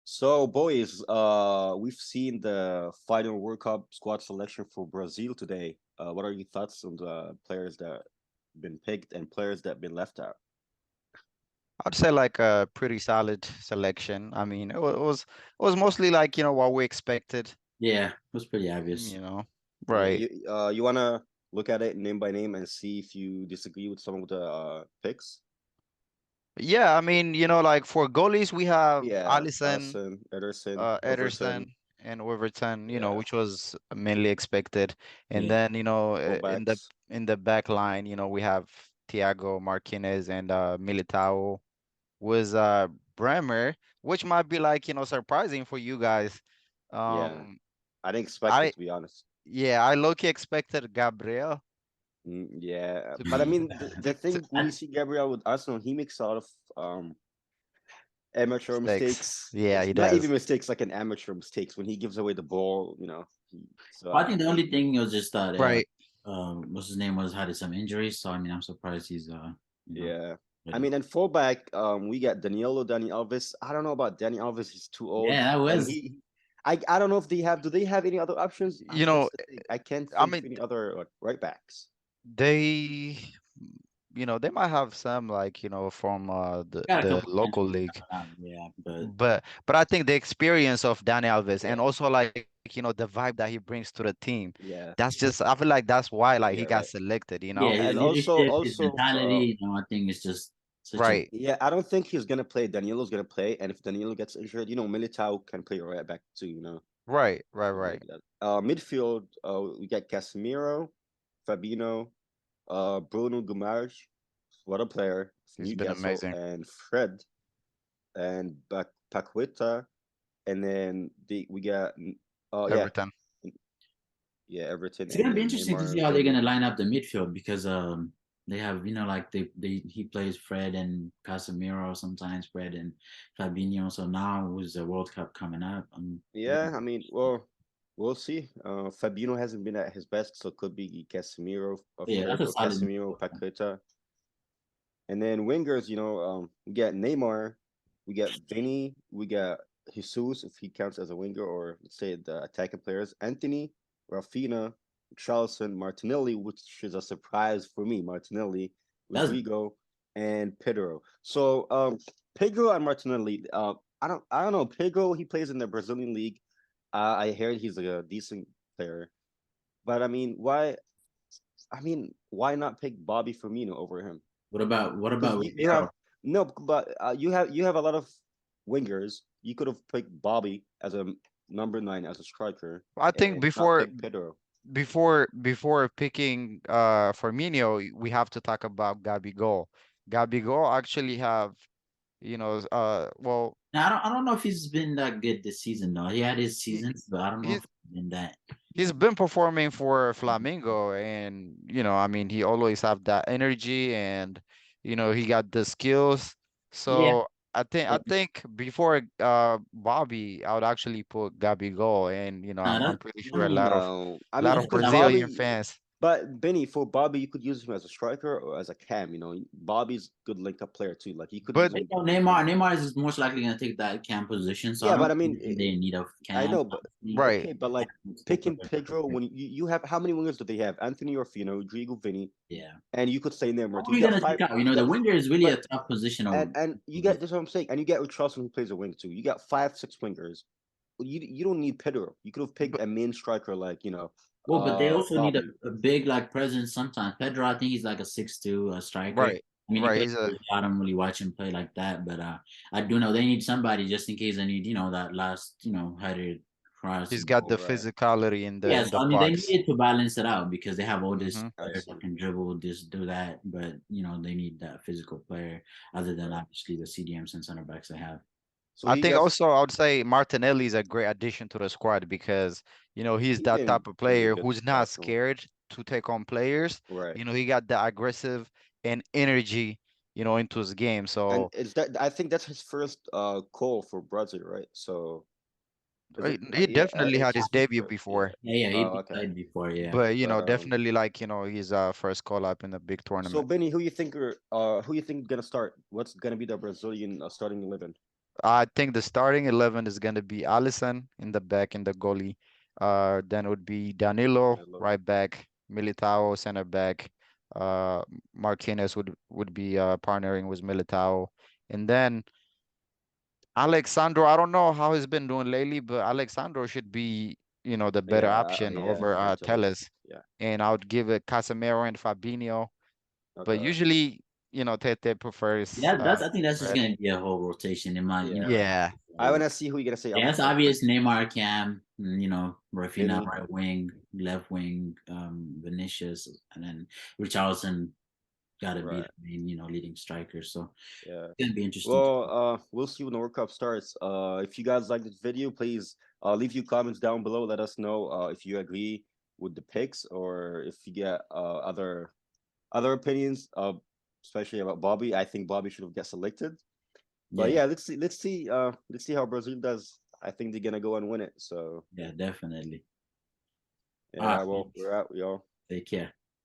So, boys, we've seen the final World Cup squad selection for Brazil today. What are your thoughts on the players that been picked and players that been left out? I'd say like a pretty solid selection. I mean, it was mostly like, what we expected, Yeah, it was pretty obvious. you know. Yeah, Right. you wanna look at it name by name and see if you disagree with some of the picks? Yeah, I mean, like for goalies we have Yeah, Alisson, Allison, Ederson, Ederson Overton. and Overton, Yeah, which was mainly expected. And Yeah. then, in the fullbacks. back line, we have Thiago Martinez and Militao with Bremer, which might be like, surprising for you guys. Yeah, Um I didn't expect it I to be honest. Yeah, I low-key expected Gabriel Yeah, to but I be mean, the thing when you I, see Gabriel with Arsenal, he makes a lot of amateur mistakes. mistakes. Yeah, It's he not even does. mistakes, like an amateur mistakes when he gives away the ball. So I think the only thing was just that Right. what's his name was had some injuries. So I mean, I'm surprised he's you know yeah. I ready. mean, and fullback, we got Danny Alves. I don't know about Danny Alves. He's too old, Yeah, that and was. I don't know if they have. Do they have any other options? You know, That's the thing. I can't I think of mean, any other right backs. they, they might have some like, from the Got a the couple local chances league, coming out, yeah, but but I think the experience of Dani Alves Yeah, and also like, the vibe that he brings to the team, yeah, I feel like that's why like he got yeah. Right. yeah, selected. his And leadership, his also, mentality, I think it's just such a Right. yeah, I don't think he's gonna play. Danilo's gonna play, and if Danilo gets injured, Militao can play right back too. Right, right, Something right. like that. Midfield, we got Casemiro, Fabinho, Bruno Guimaraes, what a player, He's been Newcastle, amazing. and Fred, and Paqueta, and then we got, oh yeah, Everton. yeah, Everton, It's and gonna be then interesting to see Neymar. how they're gonna line up the midfield because they have like they he plays Fred and Casemiro sometimes Fred and Fabinho. So now with the World Cup coming up, it's Yeah, I mean, well, we'll see. Fabinho hasn't been at his best, so it could be Casemiro or yeah, that's Fred a or solid Casemiro, midfield. Paqueta. And then wingers, we got Neymar, we got Vinny, we got Jesus, if he counts as a winger, or let's say the attacking players, Anthony, Rafinha, Charleston, Martinelli, which is a surprise for me, Martinelli, That's Rodrigo, and Pedro. So Pedro and Martinelli, I don't know. Pedro, he plays in the Brazilian league. I heard he's a decent player. But why not pick Bobby Firmino over him? what about Because you have Rodrigo? no, but you have a lot of wingers. You could have picked Bobby as a number nine as a striker I think and not pick Pedro. before picking Firmino, we have to talk about Gabigol. Gabigol actually have, well, Now, I don't know if he's been that good this season though. He had his he, seasons, but I don't know he if he's been that. he's been performing for Flamingo, and I mean, he always have that energy, and he got the skills. Yeah, So I think before Bobby, I would actually put Gabigol, and no, I'm pretty sure that makes No, I a mean lot that's of because that makes Brazilian Bobby, fans. but Benny for Bobby, you could use him as a striker or as a cam. Bobby's good link up player too. Like you could use But But, him. Neymar is most likely going to take that cam position, so I Yeah, don't but I mean, think they're in need of I cam. know, but Obviously, right, okay, but like multiple picking players that Pedro could- when you have how many wingers do they have? Anthony Orfino, Rodrigo, Vinny, yeah. and you could say Neymar too. Who are You you got going to five. take out? You The got, winger is really a but tough position. and you get that's what I'm saying. And you get Richarlison who plays a wing too. You got 5, 6 wingers. You don't need Pedro. You could have picked but a main striker like Well, but they also need Bobby. a big like presence sometimes. Pedro, I think he's like a 6'2", a striker. right, I mean, he right. plays. He's a I don't really watch him play like that, but I do know they need somebody just in case they need that last headed cross. he's got the Right. physicality Yeah, in so the I mean they box. needed to balance it out because they have all these Hmm. I players that see. can dribble, this, do that, but they need that physical player other than Right. obviously the CDMs and center backs they have. So I you think guys, also I would say Martinelli is a great addition to the squad because he's he that been type of playing player good who's for not Arsenal. scared to take on players. Right. He got the aggressive and energy, into his game. And So is that I think that's his first call for Brazil, right? So is it he yeah, definitely had it's his his debut first, yeah. before, Yeah, Oh, he okay. played before, yeah. but But definitely like his first call up in a big so tournament. Benny, who you think gonna start? What's gonna be the Brazilian starting 11? I think the starting 11 is going to be Alisson in the back in the goalie. Then it would be Danilo Danilo. right back, Militao center back. Martinez would be partnering with Militao, and then Alexandro. I don't know how he's been doing lately, but Alexandro should be, the better option Yeah, over compared to Alex. Teles. Yeah. And I would give it Casemiro and Fabinho. But Okay. usually, Tete prefers Yeah, that's I think that's just Fred. gonna be a whole rotation in my Yeah. Yeah, I wanna see who you're gonna say up Yeah, it's front. obvious Neymar, Cam, Rafinha Vinny. right wing, left wing, Vinicius, and then Richarlison got to be Right. the main, leading striker. So Yeah. it's gonna be interesting. Well, we'll see when the World Cup starts. If you guys like this video, please leave your comments down below. Let us know if you agree with the picks or if you get other opinions. Especially about Bobby. I think Bobby should have got selected. But Yeah, yeah, let's see. Let's see how Brazil does. I think they're gonna go and win it. So yeah, definitely. All yeah. right, Well, we're out, y'all. take care.